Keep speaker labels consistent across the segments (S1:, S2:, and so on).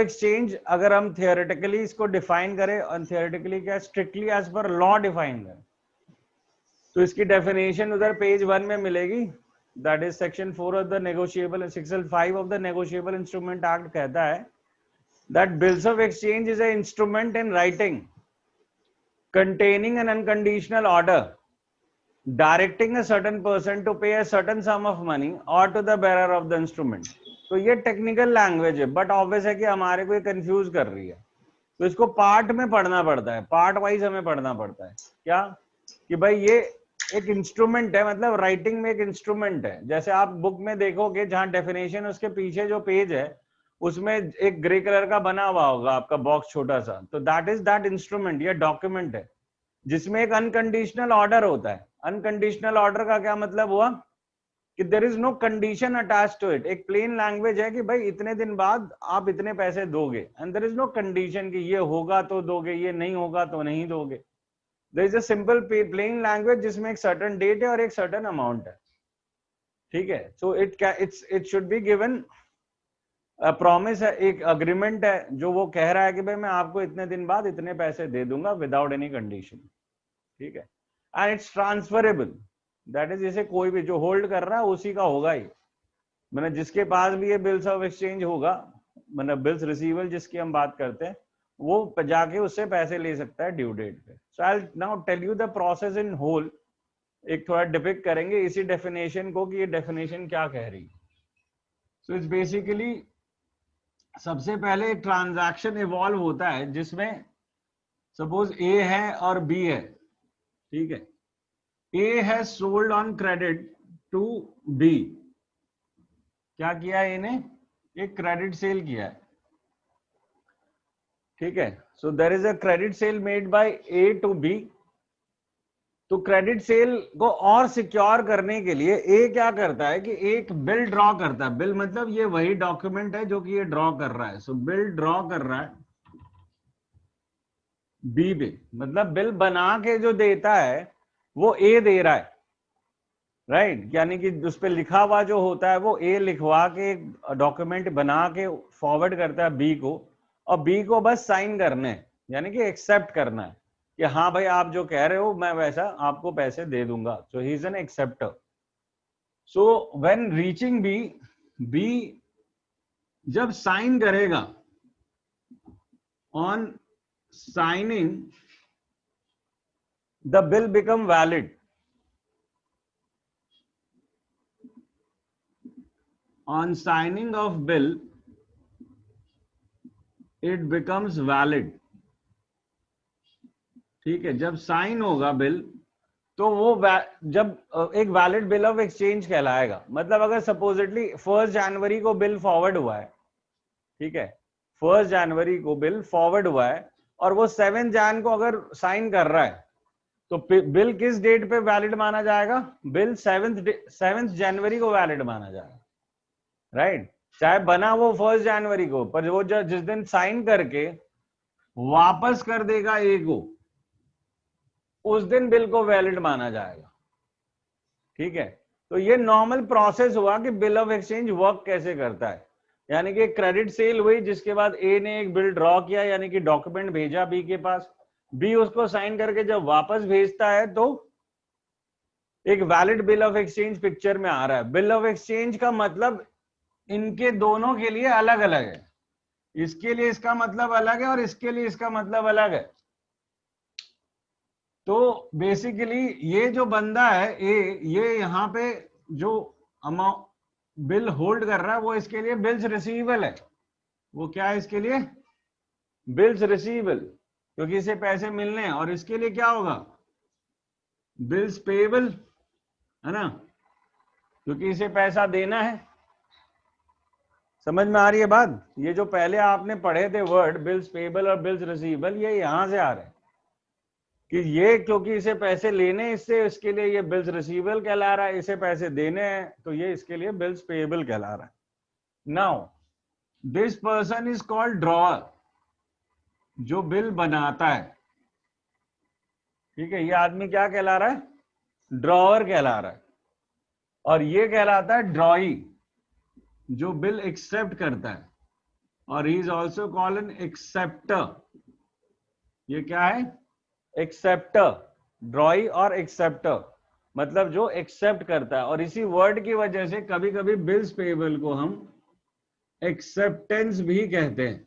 S1: Exchange अगर हम theoretically इसको डिफाइन करें, और थियोरेटिकली क्या, strictly as per law define करें, तो इसकी डेफिनेशन उधर पेज 1 में मिलेगी। That is section 4 of the negotiable, section 5 of the negotiable instrument act कहता है that bills of exchange is a instrument in writing containing an unconditional order directing a certain person to pay a certain sum of money or to the bearer of the instrument। तो ये technical language है, but obvious है कि हमारे को ये confuse कर रही है, तो इसको पार्ट में पढ़ना पड़ता है, पार्ट वाइज हमें पढ़ना पड़ता है। क्या कि भाई ये एक इंस्ट्रूमेंट है, मतलब राइटिंग में एक इंस्ट्रूमेंट है। जैसे आप बुक में देखोगे जहां डेफिनेशन, उसके पीछे जो पेज है उसमें एक ग्रे कलर का बना हुआ होगा आपका बॉक्स छोटा सा, तो दैट इज दैट इंस्ट्रूमेंट, ये डॉक्यूमेंट है जिसमें एक अनकंडीशनल ऑर्डर होता है। अनकंडीशनल ऑर्डर का क्या मतलब हुआ कि there is no condition attached to it. एक प्लेन लैंग्वेज है कि भाई इतने दिन बाद आप इतने पैसे दोगे, and there is no condition कि ये होगा तो दोगे, ये नहीं होगा तो नहीं दोगे। There is a simple plain language जिसमें एक सर्टेन डेट है और एक सर्टेन अमाउंट है, ठीक है। So it should be given promise है, एक अग्रीमेंट है जो वो कह रहा है कि भाई मैं आपको इतने दिन बाद इतने पैसे दे दूंगा विदाउट एनी कंडीशन, ठीक है। And it's transferable, that is जैसे कोई भी जो होल्ड कर रहा है उसी का होगा ही, मतलब जिसके पास भी ये बिल्स ऑफ एक्सचेंज होगा, मतलब बिल्स रिसीवल जिसकी हम बात करते हैं, वो जाके उससे पैसे ले सकता है ड्यू डेट पे। So I will now tell you the process in whole, एक थोड़ा डिपिक्ट करेंगे इसी डेफिनेशन को कि ये डेफिनेशन क्या कह रही है। सो इट्स बेसिकली सबसे पहले एक ट्रांजैक्शन इवॉल्व होता है जिसमें सपोज ए है और बी है, ठीक है। ए है sold on credit to B, क्या किया ए ने, एक क्रेडिट सेल किया है, ठीक है। So there is a credit sale made by A to B. तो क्रेडिट सेल को और सिक्योर करने के लिए ए क्या करता है कि एक बिल ड्रॉ करता है। बिल मतलब ये वही डॉक्यूमेंट है जो कि ये ड्रॉ कर रहा है। सो बिल ड्रॉ कर रहा है बी पे, मतलब बिल बना के जो देता है वो ए दे रहा है, राइट। यानी कि उस पर लिखा हुआ जो होता है वो ए लिखवा के एक डॉक्यूमेंट बना के फॉरवर्ड करता है बी को, और बी को बस साइन करने हैं, यानी कि एक्सेप्ट करना है कि हाँ भाई आप जो कह रहे हो मैं वैसा आपको पैसे दे दूंगा। So he is an acceptor. So when reaching B, B जब साइन करेगा, on signing the bill become valid, on signing of bill it becomes valid, ठीक है। जब साइन होगा बिल तो वो जब एक वैलिड बिल ऑफ एक्सचेंज कहलाएगा। मतलब अगर सपोजिटली 1 जनवरी को बिल फॉरवर्ड हुआ है, ठीक है, 1 जनवरी को बिल फॉरवर्ड हुआ है और वो 7 जन को अगर साइन कर रहा है, तो बिल किस डेट पे वैलिड माना जाएगा, बिल 7 जनवरी को वैलिड माना जाएगा, राइट। चाहे बना वो 1 जनवरी को, पर वो जिस दिन साइन करके वापस कर देगा ए को, उस दिन बिल को वैलिड माना जाएगा, ठीक है। तो ये नॉर्मल प्रोसेस हुआ कि बिल ऑफ एक्सचेंज वर्क कैसे करता है। यानी कि क्रेडिट सेल हुई जिसके बाद ए ने एक बिल ड्रॉ किया, यानी कि डॉक्यूमेंट भेजा बी के पास, बी उसको साइन करके जब वापस भेजता है तो एक valid bill of exchange picture में आ रहा है। बिल ऑफ एक्सचेंज का मतलब इनके दोनों के लिए अलग अलग है, इसके लिए इसका मतलब अलग है और इसके लिए इसका मतलब अलग है। तो बेसिकली ये जो बंदा है ए, ये यहाँ पे जो अमाउंट बिल होल्ड कर रहा है वो इसके लिए बिल्स रिसीवेबल है। वो क्या है इसके लिए, बिल्स रिसीवेबल, क्योंकि इसे पैसे मिलने हैं। और इसके लिए क्या होगा, बिल्स पेएबल, है ना, क्योंकि इसे पैसा देना है। समझ में आ रही है बात। ये जो पहले आपने पढ़े थे वर्ड बिल्स पेएबल और बिल्स रिसीवेबल, ये यहां से आ रहे हैं कि ये क्योंकि इसे पैसे लेने, इससे इसके लिए ये बिल्स रिसीवेबल कहला रहा है, इसे पैसे देने हैं तो ये इसके लिए बिल्स पेएबल कहला रहा है। Now this person is called drawer, जो बिल बनाता है, ठीक है। ये आदमी क्या कहला रहा है, ड्रॉअर कहला रहा है। और ये कहलाता है ड्रॉई, जो बिल एक्सेप्ट करता है। और he is also called an acceptor. ये क्या है? एक्सेप्टर। ड्रॉई और एक्सेप्टर मतलब जो एक्सेप्ट करता है, और इसी वर्ड की वजह से कभी कभी बिल्स पेबल को हम एक्सेप्टेंस भी कहते हैं।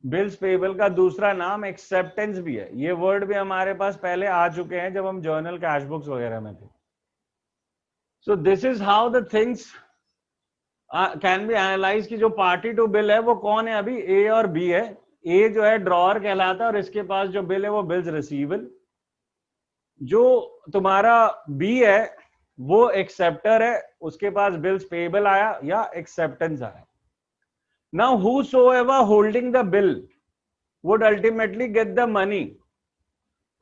S1: बिल्स पेबल का दूसरा नाम एक्सेप्टेंस भी है। ये वर्ड भी हमारे पास पहले आ चुके हैं जब हम जर्नल कैश बुक्स वगैरह में थे। So this is how the things can be analyse की जो पार्टी टू बिल है वो कौन है? अभी ए और बी है। ए जो है ड्रॉअर कहलाता है और इसके पास जो बिल है वो बिल्स रिसीवेबल। जो तुम्हारा बी है वो एक्सेप्टर है, उसके पास बिल्स पेबल आया या एक्सेप्टेंस आया। Now whosoever holding the bill would ultimately get the money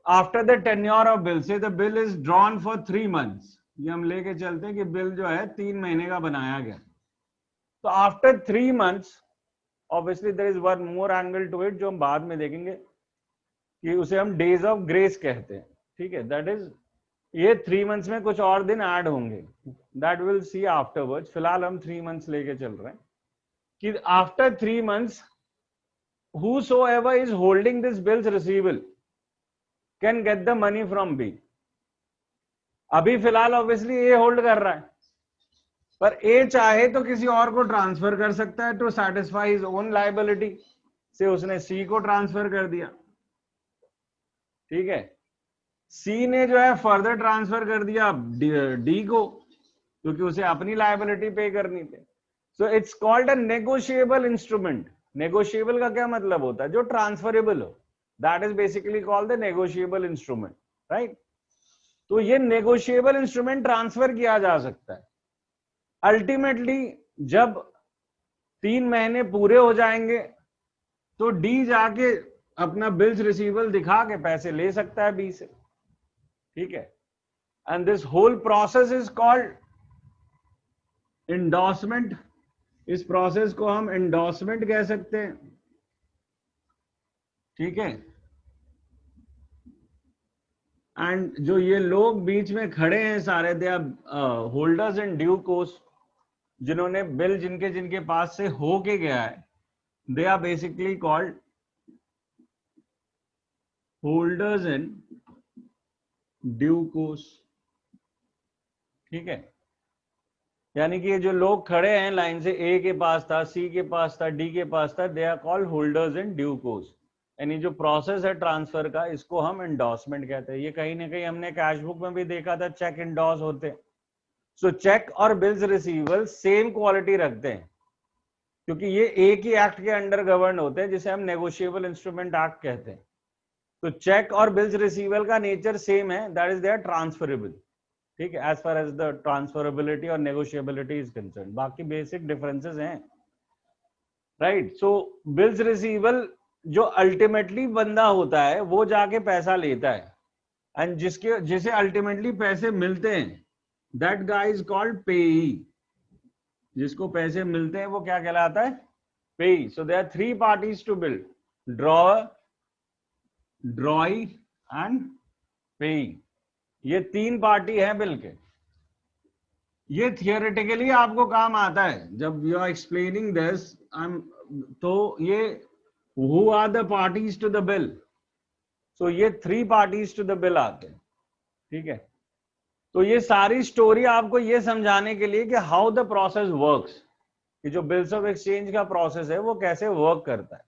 S1: after the tenure of bill. Say the bill is drawn for 3 months. ये हम लेके चलते हैं कि बिल जो है 3 महीने का बनाया गया। तो after 3 months obviously there is one more angle to it जो हम बाद में देखेंगे कि उसे हम डेज ऑफ ग्रेस कहते हैं। ठीक है, दैट इज ये 3 months में कुछ और दिन ऐड होंगे, दैट विल सी आफ्टरवर्ड्स। फिलहाल हम 3 months लेके चल रहे हैं कि after 3 months whosoever is holding this bills receivable can get the money from B. अभी फिलहाल ऑब्वियसली ए होल्ड कर रहा है, पर ए चाहे तो किसी और को ट्रांसफर कर सकता है to satisfy his own liability. Say उसने सी को ट्रांसफर कर दिया। ठीक है, सी ने जो है फर्दर ट्रांसफर कर दिया डी को, क्योंकि उसे अपनी लायबिलिटी पे करनी थी। So it's called a negotiable instrument. Negotiable का क्या मतलब होता है? जो ट्रांसफरेबल हो, that is basically called the negotiable instrument, right. तो ये नेगोशिएबल इंस्ट्रूमेंट ट्रांसफर किया जा सकता है। अल्टीमेटली जब 3 महीने पूरे हो जाएंगे तो डी जाके अपना बिल्स रिसीवेबल दिखा के पैसे ले सकता है बी से। ठीक है, and this whole process is called endorsement. इस प्रोसेस को हम एंडोर्समेंट कह सकते हैं। ठीक है, एंड जो ये लोग बीच में खड़े हैं सारे, they are holders in due course. जिन्होंने बिल जिनके जिनके पास से हो के गया है, they are basically called holders in due course. ठीक है, यानी कि ये जो लोग खड़े हैं लाइन से, ए के पास था, सी के पास था, डी के पास था, they are called holders in due course. यानी जो प्रोसेस है ट्रांसफर का, इसको हम एंडोर्समेंट कहते हैं। ये कहीं ना कहीं हमने कैश बुक में भी देखा था, चेक एंडोर्स होते हैं। सो चेक और बिल्स रिसीवेबल सेम क्वालिटी रखते हैं, क्योंकि ये एक ही एक्ट के अंडर गवर्न होते हैं, जिसे हम नेगोशिएबल इंस्ट्रूमेंट एक्ट कहते हैं। तो चेक और बिल्स रिसीवेबल का नेचर सेम है, that is they are transferable. ठीक है, as far as the transferability और नेगोशिएबिलिटी इज कंसर्न, बाकी बेसिक डिफरेंसेस हैं, राइट। सो बिल्स रिसीवेबल जो अल्टीमेटली बंदा होता है वो जाके पैसा लेता है, एंड जिसे अल्टीमेटली पैसे मिलते हैं, दैट गाय इज कॉल्ड पेई। जिसको पैसे मिलते हैं वो क्या कहलाता है? Payee. So there are 3 parties to bill, drawer, drawee and payee. ये 3 पार्टी है बिल के। ये थियोरेटिकली आपको काम आता है जब यू आर एक्सप्लेनिंग दिस। तो ये who are the parties to the bill, so ये 3 पार्टीज टू द बिल आते हैं। ठीक है, तो ये सारी स्टोरी आपको ये समझाने के लिए कि हाउ द प्रोसेस वर्क्स, कि जो बिल्स ऑफ एक्सचेंज का प्रोसेस है वो कैसे वर्क करता है।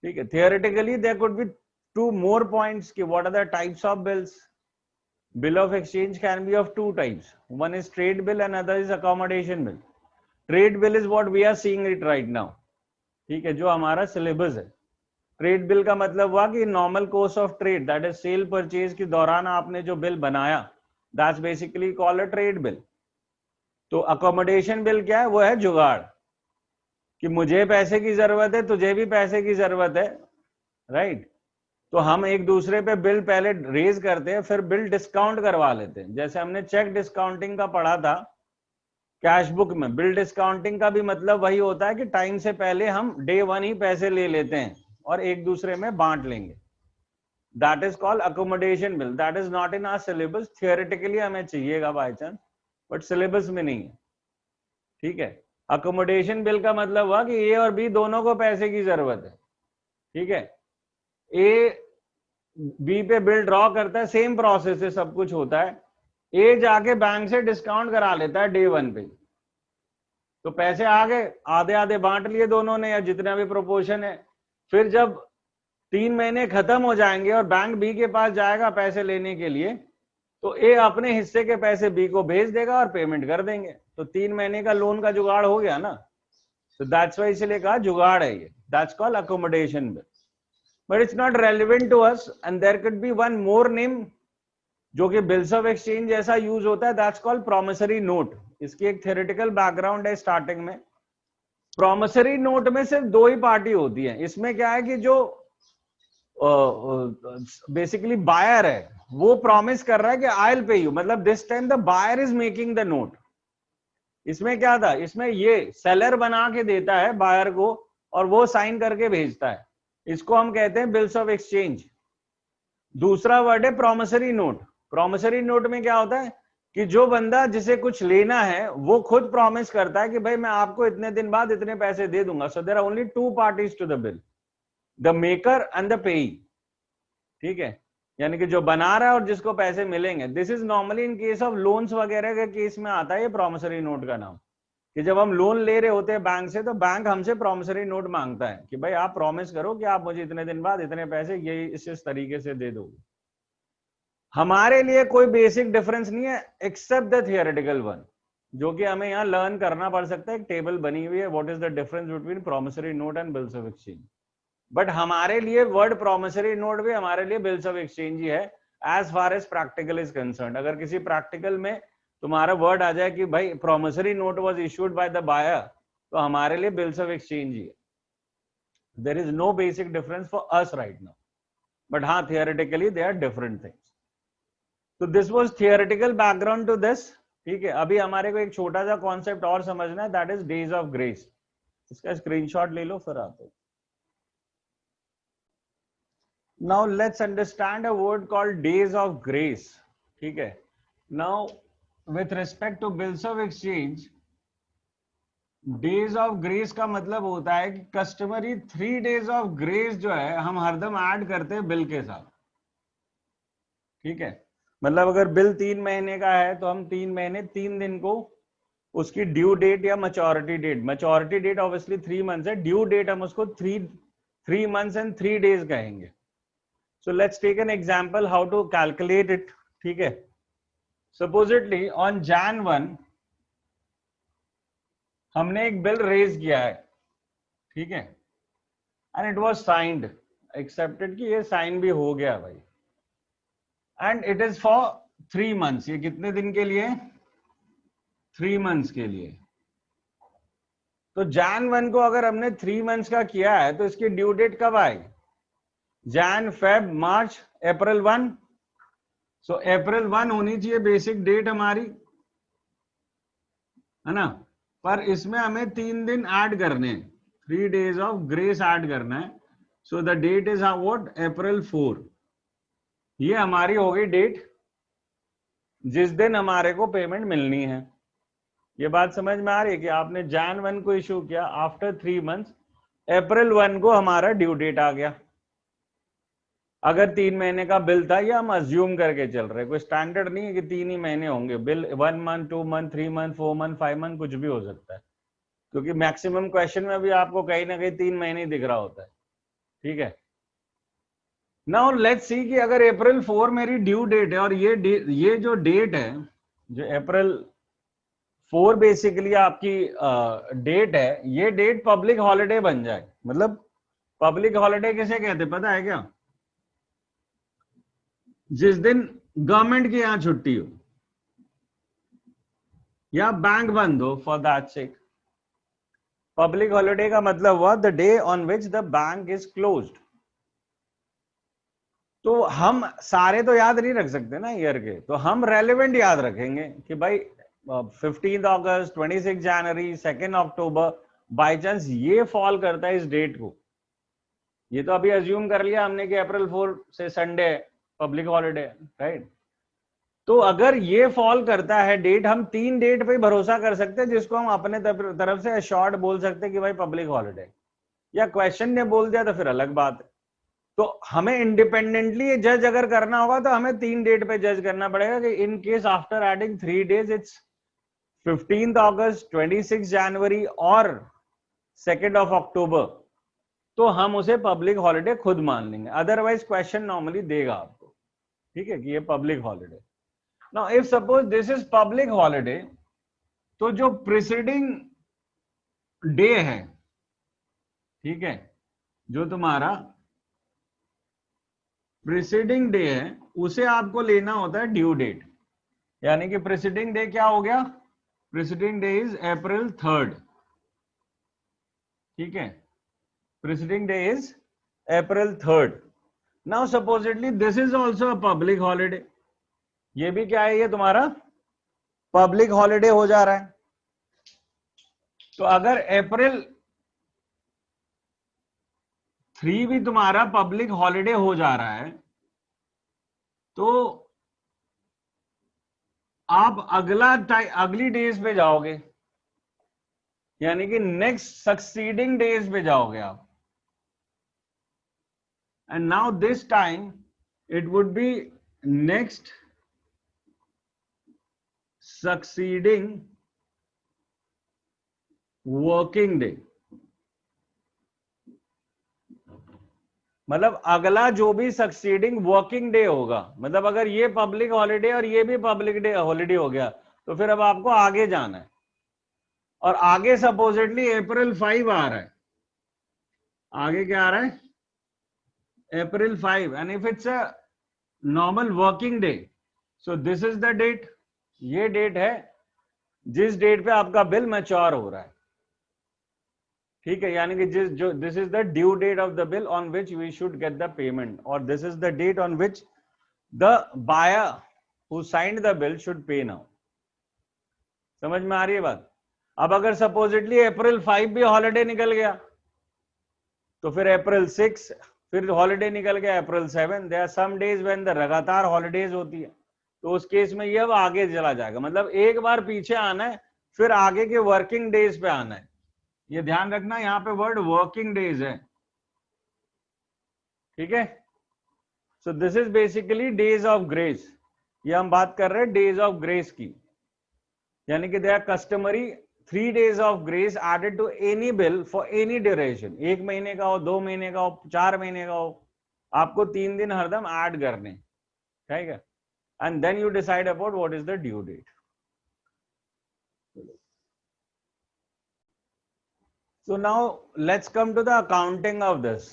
S1: ठीक है, theoretically there could be 2 more points कि what are the types of bills. Bill of exchange can be of 2 types. One is trade bill and other is accommodation bill. Trade bill is what we are seeing it right now. ठीक है, जो हमारा syllabus है। Trade bill का मतलब हुआ कि normal course of trade, that is cell purchase के दौरान आपने जो बिल बनाया, that's basically called a trade bill. तो अकोमोडेशन बिल क्या है? वो है जुगाड़, कि मुझे पैसे की जरूरत है, तुझे भी पैसे की जरूरत है, राइट। तो हम एक दूसरे पे बिल पहले रेज करते हैं, फिर बिल डिस्काउंट करवा लेते हैं। जैसे हमने चेक डिस्काउंटिंग का पढ़ा था कैश बुक में, बिल डिस्काउंटिंग का भी मतलब वही होता है कि टाइम से पहले हम डे 1 ही पैसे ले लेते हैं और एक दूसरे में बांट लेंगे। That is called accommodation bill. That is not in our syllabus. Theoretically हमें चाहिएगा बाय चांस, बट सिलेबस में नहीं है। ठीक है, अकोमोडेशन बिल का मतलब हुआ कि ए और बी दोनों को पैसे की जरूरत है, ठीक है। ए बी पे बिल ड्रॉ करता है, सेम प्रोसेस से सब कुछ होता है। ए जाके बैंक से डिस्काउंट करा लेता है डे 1 पे, तो पैसे आ गए, आधे आधे बांट लिए दोनों ने या जितना भी प्रोपोर्शन है। फिर जब 3 महीने खत्म हो जाएंगे और बैंक बी के पास जाएगा पैसे लेने के लिए, तो ए अपने हिस्से के पैसे बी को भेज देगा और पेमेंट कर देंगे, तो 3 महीने का लोन का जुगाड़ हो गया ना। तो दैट्स वाई इसलिए कहा जुगाड़ है ये, that's called accommodation bill. But it's not relevant to us and there could be one more name जो कि बिल्स ऑफ एक्सचेंज जैसा यूज होता है, दैट्स कॉल्ड प्रॉमिसरी नोट। इसकी एक थ्योरेटिकल बैकग्राउंड है स्टार्टिंग में। प्रॉमिसरी नोट में सिर्फ 2 ही पार्टी होती है। इसमें क्या है कि जो बेसिकली बायर है वो प्रॉमिस कर रहा है कि आई विल पे यू, मतलब this time the buyer is making the note. इसमें क्या था, इसमें ये सेलर बना के देता है बायर को और वो साइन करके भेजता है, इसको हम कहते हैं बिल्स ऑफ एक्सचेंज। दूसरा वर्ड है प्रॉमिसरी नोट। प्रॉमिसरी नोट में क्या होता है कि जो बंदा जिसे कुछ लेना है वो खुद प्रॉमिस करता है कि भाई मैं आपको इतने दिन बाद इतने पैसे दे दूंगा। So there are only 2 parties to the bill, the maker and the payee, ठीक है। यानी कि जो बना रहा है और जिसको पैसे मिलेंगे। This is normally in case of loans वगैरह के केस में आता है ये प्रॉमिसरी नोट का नाम, कि जब हम लोन ले रहे होते हैं बैंक से तो बैंक हमसे प्रॉमिसरी नोट मांगता है कि भाई आप प्रॉमिस करो कि आप मुझे इतने दिन बाद इतने पैसे ये इस तरीके से दे दोगे। हमारे लिए कोई बेसिक डिफरेंस नहीं है एक्सेप्ट द थियोरेटिकल वन, जो कि हमें यहाँ लर्न करना पड़ सकता है। एक टेबल बनी हुई है, what is the difference between promissory note and bills of exchange. But हमारे लिए वर्ड प्रॉमिसरी नोट भी हमारे लिए बिल्स ऑफ एक्सचेंज ही है as far as practical is concern. अगर किसी प्रैक्टिकल में तुम्हारा वर्ड आ जाए कि भाई promissory note was issued by the buyer, तो हमारे लिए बिल्स ऑफ एक्सचेंज ही है। There is no basic difference for us right now, but हाँ theoretically they are different things. तो this was theoretical background to this, ठीक है। अभी हमारे को एक छोटा सा कॉन्सेप्ट और समझना है, that is days of grace. इसका स्क्रीनशॉट ले लो फिर आते। Now let's understand a word called days of grace, ठीक है। Now with respect to bills of exchange, days of grace का मतलब होता है कि कस्टमरी 3 डेज ऑफ ग्रेस जो है हम हरदम ऐड करते हैं बिल के साथ, ठीक है। मतलब अगर बिल 3 महीने का है तो हम 3 महीने 3 दिन को उसकी ड्यू डेट या maturity date, maturity date obviously 3 months है, ड्यू डेट हम उसको 3 मंथ्स एंड 3 डेज कहेंगे। So let's take an example how to calculate it, ठीक है। Supposedly on Jan 1 हमने एक बिल रेज किया है, ठीक है, and it was signed, accepted कि ये साइन भी हो गया भाई, and it is for 3 months। ये कितने दिन के लिए? 3 मंथ्स के लिए। तो Jan 1 को अगर हमने 3 मंथ्स का किया है तो इसकी ड्यू डेट कब आएगी? जैन, फेब, मार्च, अप्रैल 1। सो अप्रैल 1 होनी चाहिए बेसिक डेट हमारी, है ना। पर इसमें हमें 3 दिन ऐड करने हैं, 3 डेज ऑफ ग्रेस ऐड करना है। So the date is what? April 4। ये हमारी हो गई डेट जिस दिन हमारे को पेमेंट मिलनी है। ये बात समझ में आ रही है कि आपने जैन 1 को इशू किया, आफ्टर 3 मंथ्स अप्रैल 1 को हमारा ड्यू डेट आ गया। अगर 3 महीने का बिल था, ये हम अज्यूम करके चल रहे, कोई स्टैंडर्ड नहीं है कि 3 ही महीने होंगे bill. 1 month, 2 month, 3 month, 4 month, 5 month, कुछ भी हो सकता है, क्योंकि मैक्सिमम क्वेश्चन में भी आपको कहीं ना कहीं 3 महीने ही दिख रहा होता है, ठीक है। नाउ लेट्स सी कि अगर अप्रैल 4 मेरी ड्यू डेट है और ये जो डेट है, जो अप्रैल 4 बेसिकली आपकी डेट है, ये डेट पब्लिक हॉलिडे बन जाए। मतलब पब्लिक हॉलिडे किसे कहते पता है क्या? जिस दिन गवर्नमेंट की यहां छुट्टी हो या बैंक बंद हो, for that sake. Public holiday का मतलब हुआ the day on which the bank is closed. तो हम सारे तो याद नहीं रख सकते ना ईयर के, तो हम रेलेवेंट याद रखेंगे कि भाई 15 अगस्त, 26 जनवरी, 2 अक्टूबर, बाई चांस ये फॉल करता है इस डेट को। ये तो अभी अज्यूम कर लिया हमने कि अप्रैल 4 से संडे पब्लिक हॉलिडे, राइट। तो अगर ये फॉल करता है डेट, हम 3 डेट पे भरोसा कर सकते हैं जिसको हम अपने तरफ से शॉर्ट बोल सकते हैं कि भाई पब्लिक हॉलिडे, या क्वेश्चन ने बोल दिया तो फिर अलग बात है। तो हमें इंडिपेंडेंटली जज अगर करना होगा तो हमें 3 डेट पे जज करना पड़ेगा कि in case after adding 3 days it's 15th अगस्त, 26 जनवरी और 2nd ऑफ अक्टूबर, तो हम उसे पब्लिक हॉलिडे खुद मान लेंगे, अदरवाइज क्वेश्चन नॉर्मली देगा आपको, ठीक है, कि ये public holiday. Now if suppose this is public holiday, तो जो प्रिसीडिंग डे है, ठीक है, जो तुम्हारा प्रिसीडिंग डे है उसे आपको लेना होता है ड्यू डेट, यानी कि प्रिसीडिंग डे क्या हो गया, preceding day is April 3rd, ठीक है, preceding day is April 3rd। Now supposedly this is also a public holiday, ये भी क्या है, ये तुम्हारा पब्लिक हॉलिडे हो जा रहा है। तो अगर April 3 भी तुम्हारा पब्लिक हॉलिडे हो जा रहा है, तो आप अगली डेज पे जाओगे, यानी कि नेक्स्ट सक्सीडिंग डेज पे जाओगे आप, and now this time it would be next succeeding working day, मतलब अगला जो भी सक्सीडिंग वर्किंग डे होगा, मतलब अगर ये पब्लिक हॉलिडे और ये भी पब्लिक डे हॉलिडे हो गया तो फिर अब आपको आगे जाना है, और आगे सपोजिटली April 5 आ रहा है, आगे क्या आ रहा है, April 5, and if it's a normal working day, so this is the date, ये डेट है जिस डेट पे आपका बिल मैच्योर हो रहा है, ठीक है, यानी कि this is the due date of the bill on which we should get the payment, और this is the date on which the buyer who signed the bill should pay now. समझ में आ रही है बात? अब अगर सपोजिटली April 5 भी holiday निकल गया तो फिर April 6 फिर हॉलिडे निकल गया, April 7, there are some days when the लगातार हॉलिडेज होती है, तो उस केस में ये अब आगे चला जाएगा, मतलब एक बार पीछे आना है फिर आगे के वर्किंग डेज पे आना है। ये ध्यान रखना, यहाँ पे वर्ड वर्किंग डेज है, ठीक है। So this is basically days of grace, ये हम बात कर रहे हैं डेज ऑफ ग्रेस की, यानी कि they are customary 3 days of grace added to any bill for any duration, 1 महीने का हो, 2 महीने का हो, 4 महीने का हो, आपको 3 दिन हरदम ऐड करने, ठीक है, and then you decide about what is the due date. So now let's come to the accounting of this.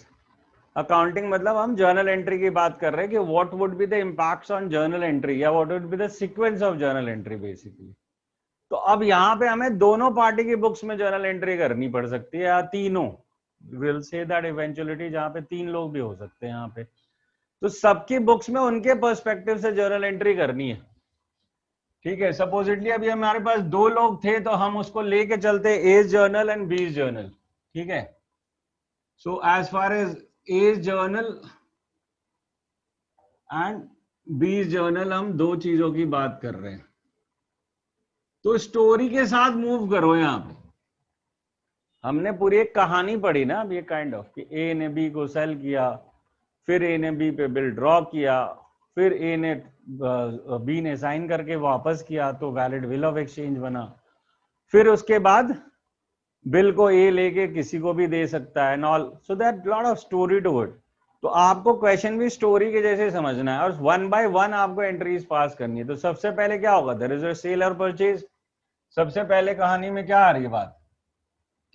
S1: Accounting मतलब हम जर्नल एंट्री की बात कर रहे हैं कि what would be the impacts on journal entry, या what would be the sequence of journal entry basically. तो अब यहाँ पे हमें दोनों पार्टी की बुक्स में जर्नल एंट्री करनी पड़ सकती है, या तीनों, विल से दैट इवेंचुअलिटी, जहाँ पे 3 लोग भी हो सकते हैं यहाँ पे, तो सबकी बुक्स में उनके पर्सपेक्टिव से जर्नल एंट्री करनी है, ठीक है। सपोजिटली अभी हमारे पास 2 लोग थे तो हम उसको लेके चलते A's journal and B's journal, ठीक है। So as far as A's journal and B's journal हम 2 चीजों की बात कर रहे हैं, तो स्टोरी के साथ मूव करो। यहाँ पे हमने पूरी एक कहानी पढ़ी ना, अब ये काइंड ऑफ कि ए ने बी को सेल किया, फिर ए ने बी पे बिल ड्रॉ किया, फिर ए ने बी ने साइन करके वापस किया तो वैलिड बिल ऑफ एक्सचेंज बना, फिर उसके बाद बिल को ए लेके किसी को भी दे सकता है, नॉल, so that lot of story to it. तो आपको क्वेश्चन भी स्टोरी के जैसे समझना है, और 1 by 1 आपको एंट्रीज पास करनी है। तो सबसे पहले क्या होगा, देयर इज अ सेल और परचेज। सबसे पहले कहानी में क्या आ रही है बात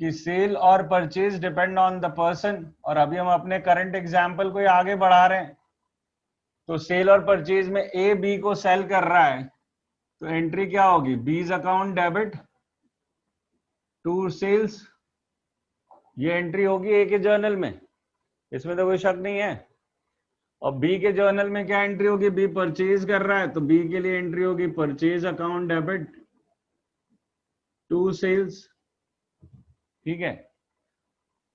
S1: कि सेल और purchase depend on the person, और अभी हम अपने करंट एग्जाम्पल को आगे बढ़ा रहे हैं। तो सेल और परचेज में ए बी को सेल कर रहा है, तो एंट्री क्या होगी, B's account debit to sales, ये एंट्री होगी ए के जर्नल में, इसमें तो कोई शक नहीं है। और बी के जर्नल में क्या एंट्री होगी, बी परचेज कर रहा है तो बी के लिए एंट्री होगी purchase account debit to sales, ठीक है।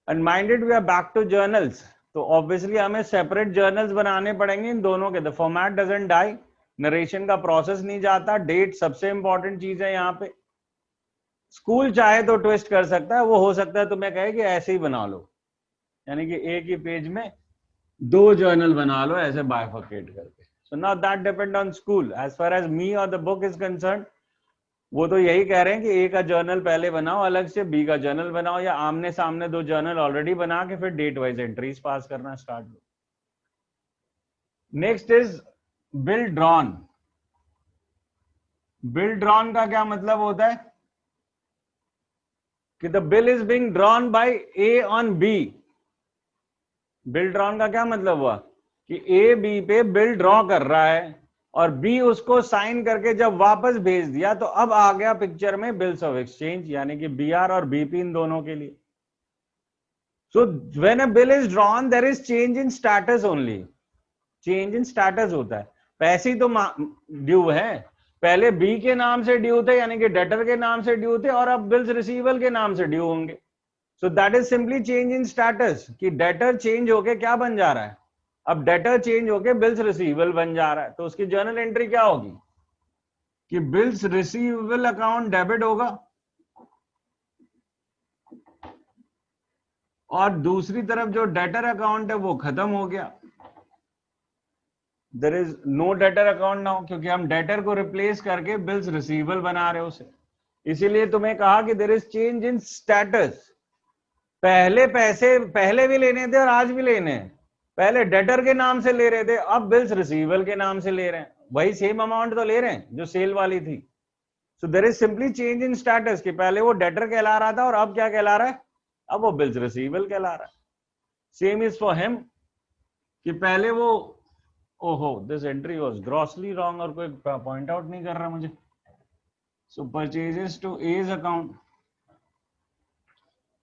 S1: And minded we are back to journals, तो ऑब्वियसली हमें सेपरेट जर्नल्स बनाने पड़ेंगे इन दोनों के, the format doesn't die, narration का प्रोसेस नहीं जाता, डेट सबसे इंपॉर्टेंट चीज है यहाँ पे। स्कूल चाहे तो ट्विस्ट कर सकता है, वो हो सकता है तुम्हें कहे कि ऐसे ही बना लो, यानी कि एक ही पेज में 2 जर्नल बना लो ऐसे बाइफरकेट करके। So now that depend on school. As far as me और द बुक इज कंसर्न, वो तो यही कह रहे हैं कि ए का जर्नल पहले बनाओ अलग से, बी का जर्नल बनाओ, या आमने सामने 2 जर्नल ऑलरेडी बना के फिर डेट वाइज एंट्रीज पास करना स्टार्ट करो। Next is bill drawn. Bill drawn का क्या मतलब होता है कि the bill is being drawn by A on B. Bill drawn का क्या मतलब हुआ कि ए बी पे बिल ड्रॉ कर रहा है और बी उसको साइन करके जब वापस भेज दिया तो अब आ गया पिक्चर में बिल्स ऑफ एक्सचेंज, यानी कि बीआर और बीपी इन दोनों के लिए। So when a bill is drawn there is change in status only. Change in status होता है, पैसे तो ड्यू है, पहले बी के नाम से ड्यू थे यानी कि डेटर के नाम से ड्यू थे, और अब बिल्स रिसीवेबल के नाम से ड्यू होंगे। सो that is simply change in status, कि डेटर चेंज होके क्या बन जा रहा है, अब डेटर चेंज होके बिल्स रिसीवेबल बन जा रहा है। तो उसकी जर्नल एंट्री क्या होगी कि बिल्स रिसीवेबल अकाउंट डेबिट होगा और दूसरी तरफ जो डेटर अकाउंट है वो खत्म हो गया। There is no debtor account now, क्योंकि हम डेटर को रिप्लेस करके बिल्स रिसीवेबल बना रहे उसे। इसीलिए तुम्हें कहा कि there is change in status. पहले पैसे पहले भी लेने थे और आज भी लेने हैं, पहले डेटर के नाम से ले रहे थे, अब बिल्स रिसीवेबल के नाम से ले रहे हैं, वही सेम अमाउंट तो ले रहे हैं जो सेल वाली थी। So there is simply change in status, कि पहले वो डेटर कहला रहा था और अब क्या कहला रहा है, अब वो बिल्स रिसीवेबल कहला रहा है। सेम इज फॉर हिम, कि पहले वो, ओहो this entry was grossly wrong और कोई पॉइंट आउट नहीं कर रहा मुझे। So purchases to A's account,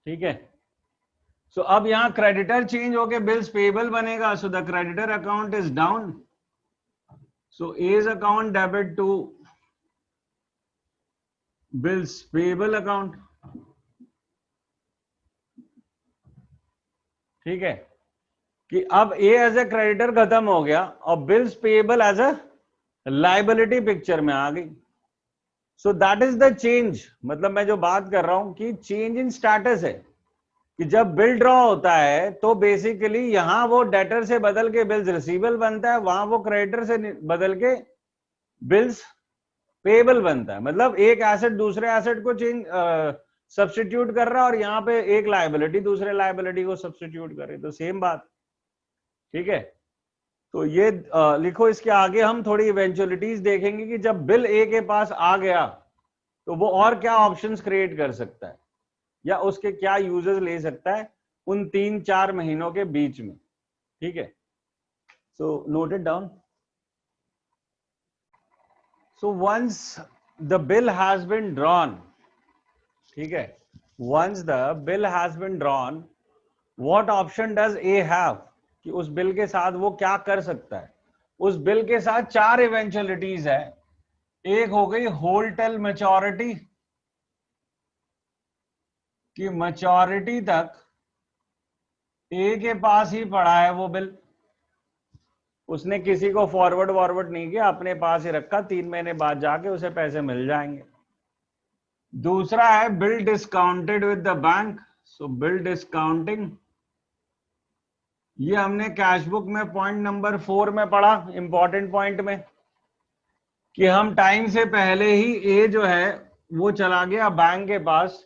S1: ठीक है। सो अब यहां क्रेडिटर चेंज होके बिल्स पेबल बनेगा, so the creditor account is down, so A's account debit to bills payable account, ठीक है, कि अब ए एज ए क्रेडिटर खत्म हो गया और bills payable as a liability picture में आ गई। So that is the change, मतलब मैं जो बात कर रहा हूं कि चेंज इन स्टेटस है, कि जब बिल ड्रॉ होता है तो बेसिकली यहां वो डेटर से बदल के बिल्स रिसीवेबल बनता है, वहां वो क्रेडिटर से बदल के बिल्स पेबल बनता है। मतलब एक एसेट दूसरे एसेट को चेंज सब्स्टिट्यूट कर रहा है और यहाँ पे एक लायबिलिटी दूसरे लायबिलिटी को सब्स्टिट्यूट कर रही है, तो सेम बात, ठीक है। तो ये लिखो, इसके आगे हम थोड़ी इवेंचुअलिटीज देखेंगे कि जब बिल ए के पास आ गया तो वो और क्या ऑप्शंस क्रिएट कर सकता है या उसके क्या यूजेस ले सकता है उन 3-4 महीनों के बीच में, ठीक है। So note it down. So once the bill has been drawn, ठीक है, once the bill has been drawn, what option does A have, कि उस बिल के साथ वो क्या कर सकता है। उस बिल के साथ 4 इवेंचुअलिटीज है। एक हो गई होल्ड टिल मैच्योरिटी, कि मैच्योरिटी तक ए के पास ही पड़ा है वो बिल, उसने किसी को फॉरवर्ड नहीं किया, अपने पास ही रखा, 3 महीने बाद जाके उसे पैसे मिल जाएंगे। दूसरा है bill discounted with the bank, so bill discounting, ये हमने कैश बुक में पॉइंट नंबर 4 में पढ़ा, इंपॉर्टेंट पॉइंट में, कि हम टाइम से पहले ही ए जो है वो चला गया बैंक के पास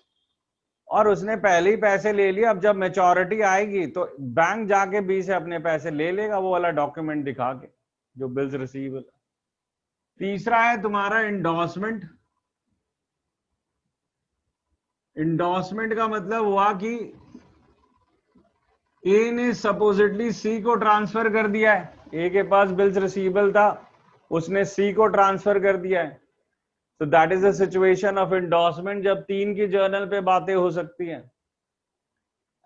S1: और उसने पहले ही पैसे ले लिए। अब जब मैच्योरिटी आएगी तो बैंक जाके बी से अपने पैसे ले लेगा, वो वाला डॉक्यूमेंट दिखा के जो बिल्स रिसीवेबल। तीसरा है तुम्हारा इंडोर्समेंट। इंडोर्समेंट का मतलब हुआ कि ए ने सपोजिटली सी को ट्रांसफर कर दिया है, ए के पास बिल्स रिसीवेबल था, उसने सी को ट्रांसफर कर दिया है। So that is the situation of endorsement, जब 3 की जर्नल पे बातें हो सकती हैं।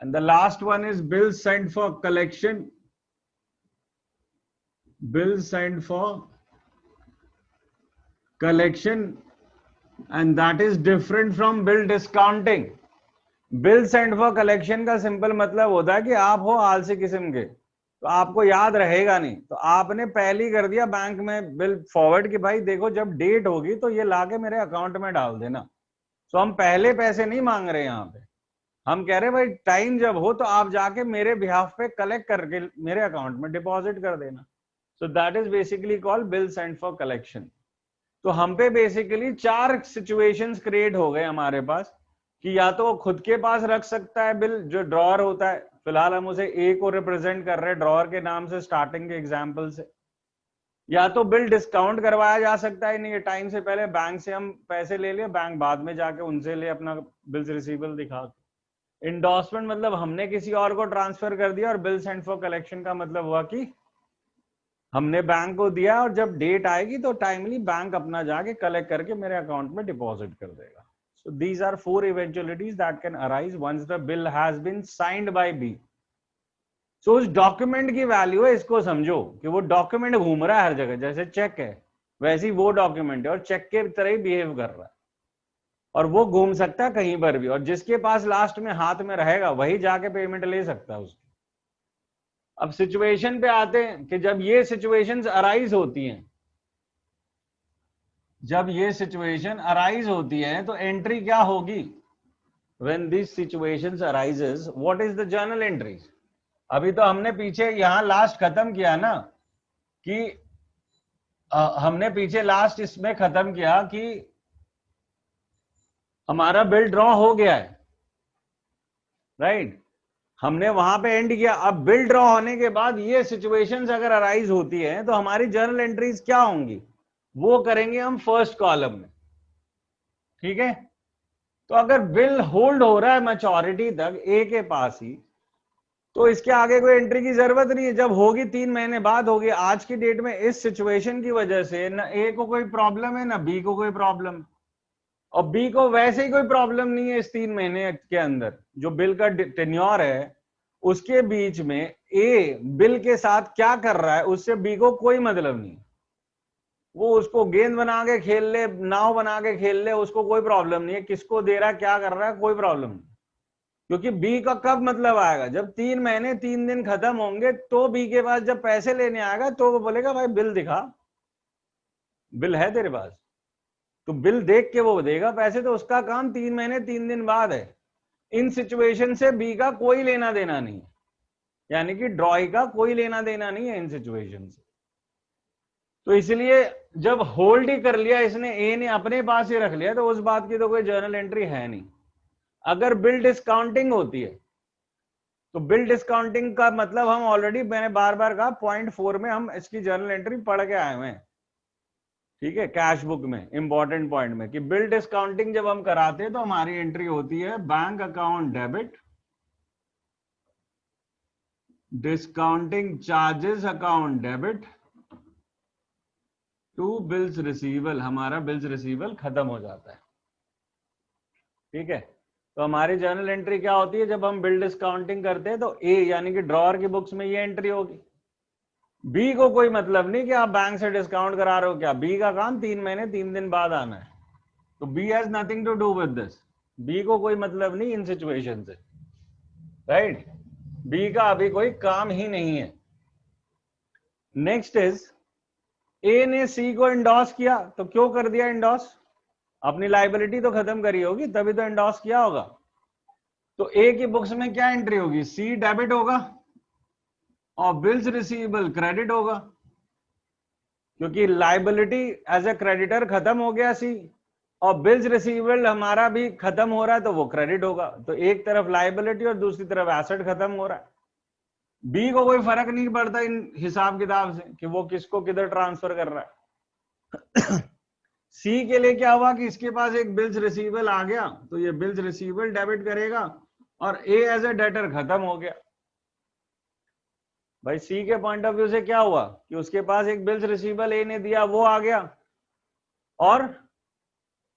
S1: And the last one is bill sent for collection, bill sent for collection, and that is different from bill discounting. Bill send for collection का simple मतलब होता है कि आप हो आलसी किस्म के, तो आपको याद रहेगा नहीं, तो आपने पहले ही कर दिया बैंक में बिल फॉरवर्ड कि भाई देखो जब डेट होगी तो ये लाके मेरे अकाउंट में डाल देना। तो हम पहले पैसे नहीं मांग रहे यहाँ पे, हम कह रहे भाई टाइम जब हो तो आप जाके मेरे बिहाफ पे कलेक्ट करके मेरे अकाउंट में डिपॉजिट कर देना। सो that is basically called bill sent for collection. तो हम पे बेसिकली 4 सिचुएशंस क्रिएट हो गए हमारे पास कि या तो वो खुद के पास रख सकता है बिल जो ड्रॉअर होता है, फिलहाल हम उसे ए को रिप्रेजेंट कर रहे हैं ड्रॉअर के नाम से स्टार्टिंग के एग्जाम्पल से, या तो बिल डिस्काउंट करवाया जा सकता है, नहीं टाइम से पहले बैंक से हम पैसे ले लिए, बैंक बाद में जाके उनसे ले अपना बिल्स रिसीवेबल दिखा। इंडोर्समेंट मतलब हमने किसी और को ट्रांसफर कर दिया, और बिल सेंट फॉर कलेक्शन का मतलब हुआ कि हमने बैंक को दिया और जब डेट आएगी तो टाइमली बैंक अपना जाके कलेक्ट करके मेरे अकाउंट में डिपॉजिट कर देगा। So these are 4 eventualities that can arise once the bill has been signed by B. So उस डॉक्यूमेंट की वैल्यू है, इसको समझो कि वो डॉक्यूमेंट घूम रहा है हर जगह, जैसे चेक है वैसे ही वो डॉक्यूमेंट है और चेक के तरह ही बिहेव कर रहा है, और वो घूम सकता है कहीं पर भी, और जिसके पास लास्ट में हाथ में रहेगा वही जाके पेमेंट ले सकता है उसकी। अब सिचुएशन पे आते हैं कि जब ये सिचुएशंस अराइज होती हैं, जब ये सिचुएशन अराइज होती है तो एंट्री क्या होगी? When these situations arises, what is the journal entries? अभी तो हमने पीछे यहां लास्ट खत्म किया ना कि हमने पीछे लास्ट इसमें खत्म किया कि हमारा बिल ड्रॉ हो गया है, राइट? हमने वहां पे एंड किया। अब बिल ड्रॉ होने के बाद ये सिचुएशंस अगर अराइज होती है तो हमारी जर्नल एंट्रीज क्या होंगी, वो करेंगे हम फर्स्ट कॉलम में, ठीक है? तो अगर बिल होल्ड हो रहा है मैच्योरिटी तक ए के पास ही, तो इसके आगे कोई एंट्री की जरूरत नहीं है। जब होगी 3 महीने बाद होगी। आज की डेट में इस सिचुएशन की वजह से ना ए को कोई प्रॉब्लम है ना बी को कोई प्रॉब्लम, और बी को वैसे ही कोई प्रॉब्लम नहीं है इस 3 महीने के अंदर जो बिल का टेन्योर है उसके बीच में ए बिल के साथ क्या कर रहा है उससे बी को कोई मतलब नहीं। वो उसको गेंद बना के खेल ले, नाव बना के खेल ले, उसको कोई प्रॉब्लम नहीं है किसको दे रहा है क्या कर रहा है, कोई प्रॉब्लम नहीं। क्योंकि बी का कब मतलब आएगा, जब 3 महीने 3 दिन खत्म होंगे तो बी के पास जब पैसे लेने आएगा तो वो बोलेगा भाई बिल दिखा, बिल है तेरे पास, तो बिल देख के वो देगा पैसे। तो उसका काम 3 महीने 3 दिन बाद है। इन सिचुएशन से बी का कोई लेना देना नहीं, यानी कि ड्रॉई का कोई लेना देना नहीं है इन सिचुएशन से। तो इसलिए जब होल्ड ही कर लिया इसने, ए ने अपने पास ही रख लिया, तो उस बात की तो कोई जर्नल एंट्री है नहीं। अगर बिल डिस्काउंटिंग होती है तो बिल डिस्काउंटिंग का मतलब हम ऑलरेडी, मैंने बार बार कहा, पॉइंट 4 में हम इसकी जर्नल एंट्री पढ़ के आए हुए हैं, ठीक है, कैश बुक में इंपॉर्टेंट पॉइंट में, कि बिल डिस्काउंटिंग जब हम कराते हैं तो हमारी एंट्री होती है bank account debit, discounting charges account debit to bills receivable. हमारा बिल्स रिसीवल खत्म हो जाता है, ठीक है। तो हमारी जर्नल एंट्री क्या होती है जब हम बिल डिस्काउंटिंग करते हैं, तो ए यानी कि ड्रॉअर की बुक्स में ये एंट्री होगी। बी को कोई मतलब नहीं कि आप बैंक से डिस्काउंट करा रहे हो क्या, बी का काम 3 महीने 3 दिन बाद आना है। तो B has nothing to do with this, B को कोई मतलब नहीं इन सिचुएशन से, राइट? बी का अभी कोई काम ही नहीं है। नेक्स्ट इज, ए ने सी को इंडोर्स किया, तो क्यों कर दिया इंडोर्स? अपनी लाइबिलिटी तो खत्म करी होगी तभी तो इंडोर्स किया होगा। तो ए की बुक्स में क्या एंट्री होगी, सी डेबिट होगा और बिल्स रिसीवेबल क्रेडिट होगा, क्योंकि लाइबिलिटी एज ए क्रेडिटर खत्म हो गया सी, और बिल्स रिसीवेबल हमारा भी खत्म हो रहा है तो वो क्रेडिट होगा। तो एक तरफ लाइबिलिटी और दूसरी तरफ एसेट खत्म हो रहा है। बी को कोई फर्क नहीं पड़ता इन हिसाब किताब से कि वो किसको किधर ट्रांसफर कर रहा है। सी के लिए क्या हुआ कि इसके पास एक बिल्स रिसीवेबल आ गया, तो ये बिल्स रिसीवेबल डेबिट करेगा और ए एज ए डेटर खत्म हो गया। भाई सी के पॉइंट ऑफ व्यू से क्या हुआ कि उसके पास एक बिल्स रिसीवेबल ए ने दिया वो आ गया, और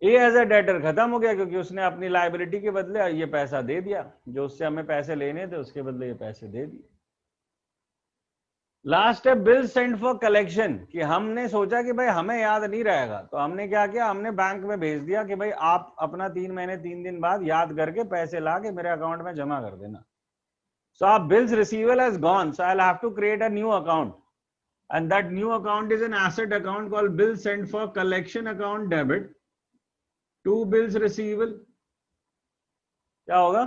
S1: ए एज ए डेटर खत्म हो गया क्योंकि उसने अपनी लाइबिलिटी के बदले ये पैसा दे दिया, जो उससे हमें पैसे लेने थे उसके बदले ये पैसे दे दिए। लास्ट है बिल सेंट फॉर कलेक्शन, कि हमने सोचा कि भाई हमें याद नहीं रहेगा, तो हमने क्या किया, हमने बैंक में भेज दिया कि भाई आप अपना 3 महीने 3 दिन बाद याद करके पैसे ला के मेरे अकाउंट में जमा कर देना। So our bills receivable has gone. So I'll have to create a new account. And that new account is an asset account called bill sent for collection account debit to bills receivable. क्या होगा?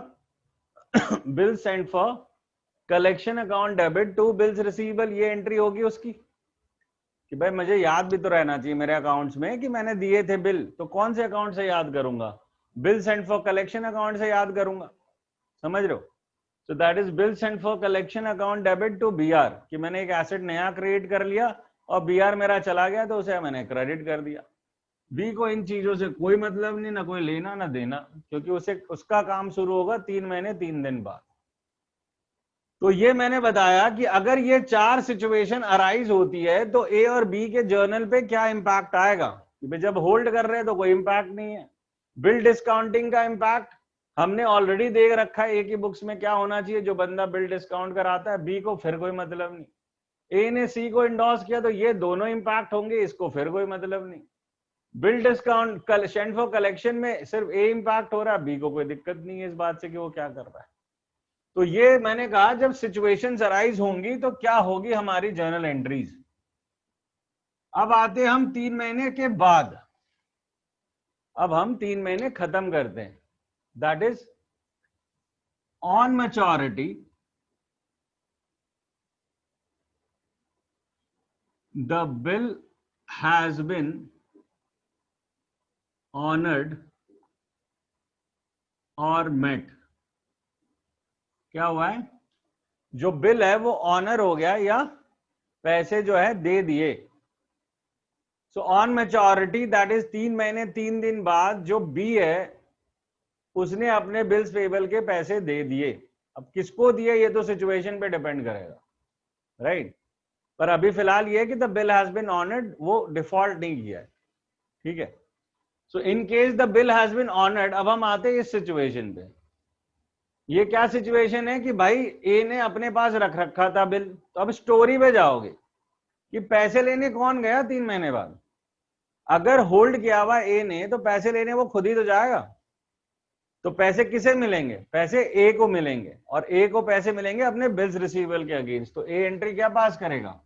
S1: Bill sent for collection account debit to bills receivable. ये entry होगी उसकी कि भाई मुझे याद भी तो रहना चाहिए मेरे अकाउंट्स में कि मैंने दिए थे बिल, तो कौन से अकाउंट से याद करूंगा? Bill sent for collection account से याद करूंगा. समझ रहे हो? So that is bill sent for collection account debit to BR कि मैंने एक एसेट नया क्रिएट कर लिया और BR मेरा चला गया तो उसे मैंने क्रेडिट कर दिया. B को इन चीजों से कोई मतलब नहीं, ना कोई लेना ना देना, क्योंकि उसे उसका काम शुरू होगा 3 महीने 3 दिन बाद. तो ये मैंने बताया कि अगर ये 4 सिचुएशन अराइज होती है तो A और B के जर्नल पे क्या इंपैक्ट आएगा. जब होल्ड कर रहे हैं तो कोई इंपैक्ट नहीं है. बिल डिस्काउंटिंग का इंपैक्ट हमने ऑलरेडी देख रखा है ए की बुक्स में क्या होना चाहिए. जो बंदा बिल डिस्काउंट कराता है बी को फिर कोई मतलब नहीं. ए ने सी को इंडोर्स किया तो ये दोनों इंपैक्ट होंगे, इसको फिर कोई मतलब नहीं. Bill discount sent for collection में सिर्फ ए इंपैक्ट हो रहा है, बी को कोई दिक्कत नहीं है इस बात से कि वो क्या कर रहा है. तो ये मैंने कहा जब सिचुएशंस अराइज होंगी तो क्या होगी हमारी जर्नल एंट्रीज. अब आते हम 3 महीने के बाद. अब हम 3 महीने खत्म करते हैं. That is on maturity the bill has been honored or met. क्या हुआ है? जो बिल है वो ऑनर हो गया या पैसे जो है दे दिए. So on maturity that is 3 महीने 3 दिन बाद जो बी है उसने अपने बिल्स पेबल के पैसे दे दिए. अब किसको दिए ये तो सिचुएशन पे डिपेंड करेगा, राइट. पर अभी फिलहाल ये है कि the bill has been honoured, वो डिफॉल्ट नहीं किया है. ठीक है. So in case the bill has been honoured, अब हम आते हैं इस सिचुएशन पे. ये क्या सिचुएशन है कि भाई ए ने अपने पास रख रखा था बिल. तो अब स्टोरी पे जाओगे कि पैसे लेने कौन गया 3 महीने बाद. अगर होल्ड किया हुआ ए ने तो पैसे लेने वो खुद ही तो जाएगा. तो पैसे किसे मिलेंगे? पैसे ए को मिलेंगे और ए को पैसे मिलेंगे अपने बिल्स रिसीवेबल के अगेंस्ट. तो ए एंट्री क्या पास करेगा?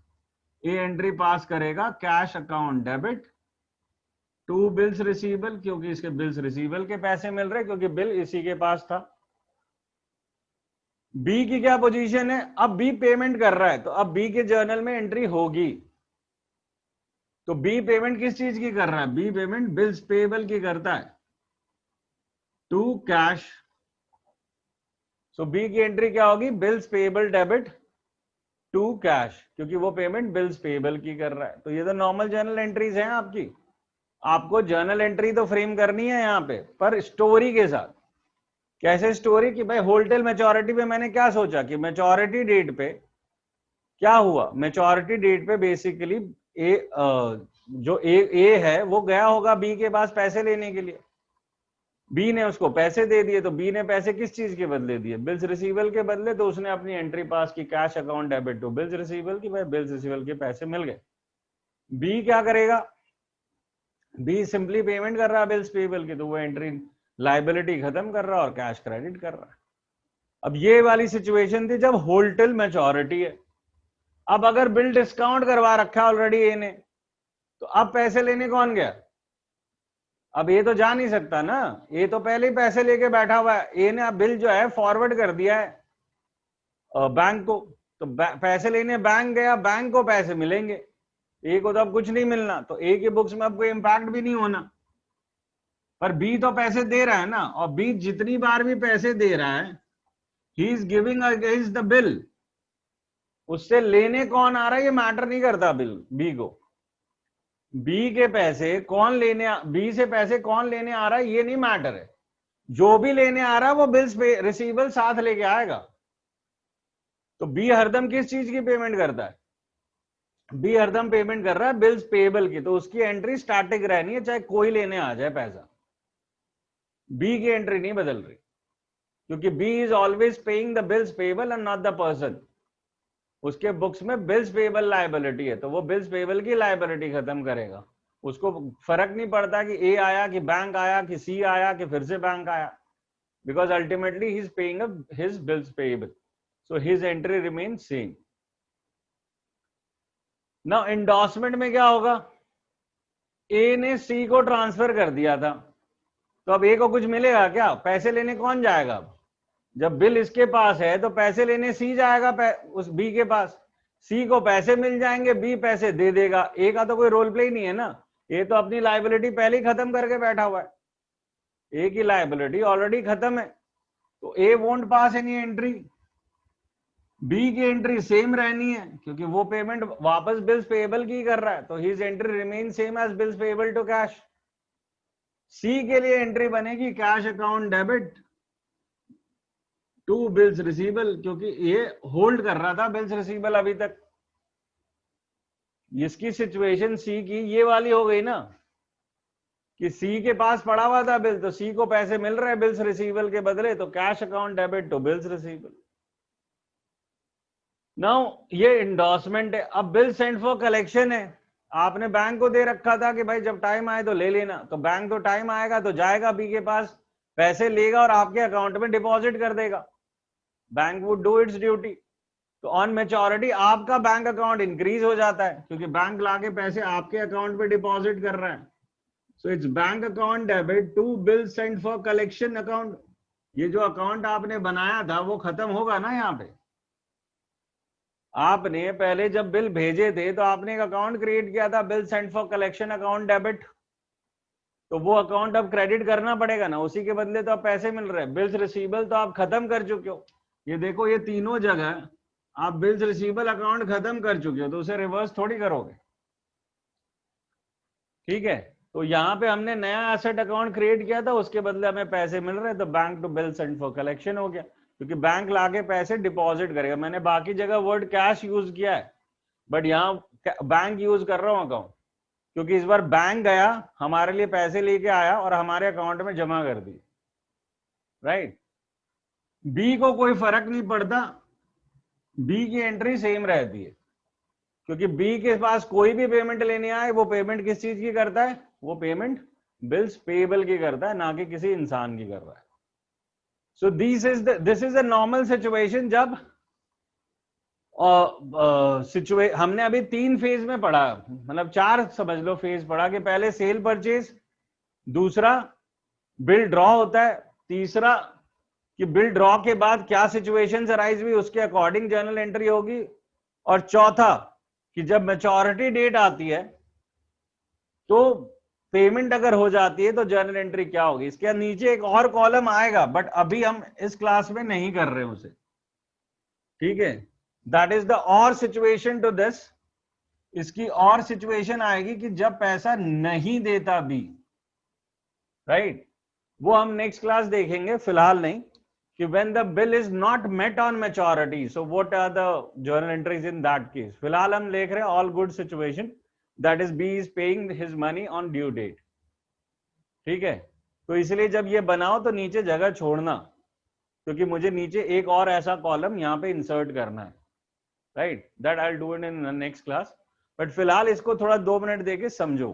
S1: ए एंट्री पास करेगा cash account debit to bills receivable, क्योंकि इसके बिल्स रिसीवेबल के पैसे मिल रहे क्योंकि बिल इसी के पास था. बी की क्या पोजीशन है? अब बी पेमेंट कर रहा है तो अब बी के जर्नल में एंट्री होगी. तो बी पेमेंट किस चीज की कर रहा है? बी पेमेंट बिल्स पेएबल की करता है टू कैश. सो बी की एंट्री क्या होगी? Bills payable debit to cash, क्योंकि वो पेमेंट बिल्स पेएबल की कर रहा है. तो ये तो नॉर्मल जर्नल एंट्रीज हैं आपकी. आपको जर्नल एंट्री तो फ्रेम करनी है यहाँ पे, पर स्टोरी के साथ. कैसे स्टोरी? कि भाई होल्टेल मैच्योरिटी पे मैंने क्या सोचा कि मैच्योरिटी डेट पे क्या हुआ. मैच्योरिटी डेट पे बेसिकली जो ए है वो गया होगा बी के पास पैसे लेने के लिए. बी ने उसको पैसे दे दिए. तो बी ने पैसे किस चीज के बदले दिए? बिल्स रिसीवेबल के बदले. तो उसने अपनी एंट्री पास की cash account debit to bills receivable की भाई बिल्स रिसीवेबल के पैसे मिल गए. बी क्या करेगा? बी सिंपली पेमेंट कर रहा है बिल्स पेएबल की, तो वो एंट्री लायबिलिटी खत्म कर रहा है और कैश क्रेडिट कर रहा है. अब ये वाली सिचुएशन थी जब होल्टेल मैच्योरिटी है. अब अगर बिल डिस्काउंट करवा रखा है ऑलरेडी ए ने, तो अब पैसे लेने कौन गया? अब ये तो जा नहीं सकता ना. ये तो पहले ही पैसे लेके बैठा हुआ है. ए ने अब बिल जो है फॉरवर्ड कर दिया है बैंक को. तो पैसे लेने बैंक गया, बैंक को पैसे मिलेंगे, ए को तो अब कुछ नहीं मिलना. तो ए की बुक्स में अब कोई इंपैक्ट भी नहीं होना. पर बी तो पैसे दे रहा है ना, और बी जितनी बार भी पैसे दे रहा है he is giving against the bill. उससे लेने कौन आ रहा है ये मैटर नहीं करता बिल बी को. बी के पैसे कौन लेने, बी से पैसे कौन लेने आ रहा है ये नहीं मैटर है. जो भी लेने आ रहा है वो बिल्स रिसीवेबल साथ लेके आएगा. तो बी हरदम किस चीज की पेमेंट करता है? बी हरदम पेमेंट कर रहा है बिल्स पेएबल की. तो उसकी एंट्री स्टैटिक रहनी है चाहे कोई लेने आ जाए पैसा. बी की एंट्री नहीं बदल रही, क्योंकि B is always paying the bills payable and not the person. उसके बुक्स में बिल्स पेएबल लायबिलिटी है, तो वो बिल्स पेएबल की लायबिलिटी खत्म करेगा. उसको फर्क नहीं पड़ता कि ए आया कि बैंक आया कि सी आया कि फिर से बैंक आया, because ultimately he is paying his bills payable. So his entry remain same. Now endorsement में क्या होगा, ए ने सी को ट्रांसफर कर दिया था, तो अब ए को कुछ मिलेगा क्या? पैसे लेने कौन जाएगा? अब जब बिल इसके पास है तो पैसे लेने सी जाएगा उस बी के पास, सी को पैसे मिल जाएंगे, बी पैसे दे देगा। ए का तो कोई रोल प्ले ही नहीं है ना, ए तो अपनी लायबिलिटी पहले ही खत्म करके बैठा हुआ है, ए की लायबिलिटी ऑलरेडी खत्म है, तो A won't pass any entry. B की एंट्री सेम रहनी है क्योंकि वो पेमेंट वापस बिल्स पेएबल की कर रहा है, तो his entry remain same as bills payable to cash. C के लिए एंट्री बनेगी cash account debit to bills receivable, क्योंकि ये होल्ड कर रहा था बिल्स रिसीवेबल अभी तक। इसकी सिचुएशन सी की ये वाली हो गई ना कि सी के पास पड़ा हुआ था बिल, तो सी को पैसे मिल रहे हैं बिल्स रिसीवेबल के बदले, तो cash account debit to bills receivable. Now ये इंडोर्समेंट है। अब बिल सेंड फॉर कलेक्शन है, आपने बैंक को दे रखा था कि भाई जब टाइम आए तो ले लेना, तो बैंक तो टाइम आएगा तो जाएगा बी के पास, पैसे लेगा और आपके अकाउंट में डिपॉजिट कर देगा। Bank would do it's duty. तो ऑन मैच्योरिटी आपका बैंक अकाउंट इंक्रीज हो जाता है क्योंकि बैंक लाके पैसे आपके अकाउंट पे डिपॉजिट कर रहा है। So it's bank account debit to bill send for collection account. ये जो अकाउंट आपने बनाया था वो खत्म होगा ना। यहाँ पे आपने पहले जब बिल भेजे थे तो आपने एक अकाउंट क्रिएट किया था bill send for collection account debit, तो वो अकाउंट अब क्रेडिट करना पड़ेगा ना, उसी के बदले तो अब पैसे मिल रहे हैं। बिल्स रिसीवेबल तो आप खत्म कर चुके हो, ये देखो ये तीनों जगह आप बिल्स रिसीवेबल अकाउंट खत्म कर चुके हो, तो उसे रिवर्स थोड़ी करोगे। ठीक है, तो यहाँ पे हमने नया एसेट अकाउंट क्रिएट किया था, उसके बदले हमें पैसे मिल रहे हैं, तो bank to bill send for collection हो गया क्योंकि बैंक लाके पैसे डिपॉजिट करेगा। मैंने बाकी जगह वर्ड कैश यूज किया है, बट यहाँ बैंक यूज कर रहा हूँ अकाउंट, क्योंकि इस बार बैंक गया हमारे लिए पैसे लेके आया और हमारे अकाउंट में जमा कर दी। राइट, बी को कोई फर्क नहीं पड़ता, बी की एंट्री सेम रहती है क्योंकि बी के पास कोई भी पेमेंट लेने आए वो पेमेंट किस चीज की करता है, वो पेमेंट बिल्स पेएबल की करता है, ना कि किसी इंसान की कर रहा है। So this is a normal situation जब हमने अभी 3 फेज में पढ़ा, मतलब 4 समझ लो फेज पढ़ा कि पहले सेल परचेज, दूसरा बिल ड्रॉ होता है, तीसरा कि बिल ड्रॉ के बाद क्या सिचुएशंस अराइज हुई उसके अकॉर्डिंग जर्नल एंट्री होगी, और चौथा कि जब मैच्योरिटी डेट आती है तो पेमेंट अगर हो जाती है तो जर्नल एंट्री क्या होगी। इसके नीचे एक और कॉलम आएगा बट अभी हम इस क्लास में नहीं कर रहे हैं उसे। ठीक है, दैट इज द और सिचुएशन टू दिस। इसकी और सिचुएशन आएगी कि जब पैसा नहीं देता बी, राइट, वो हम नेक्स्ट क्लास देखेंगे, फिलहाल नहीं, कि when the bill is not met on maturity, so what are the journal entries in that case। फिलहाल हम देख रहे हैं all good situation, that is B is paying his money on due date। ठीक है, तो इसलिए जब ये बनाओ तो नीचे जगह छोड़ना, क्योंकि मुझे नीचे एक और ऐसा कॉलम यहाँ पे इंसर्ट करना है। Right, that I will do it in next class, but फिलहाल इसको थोड़ा 2 मिनट देके समझो।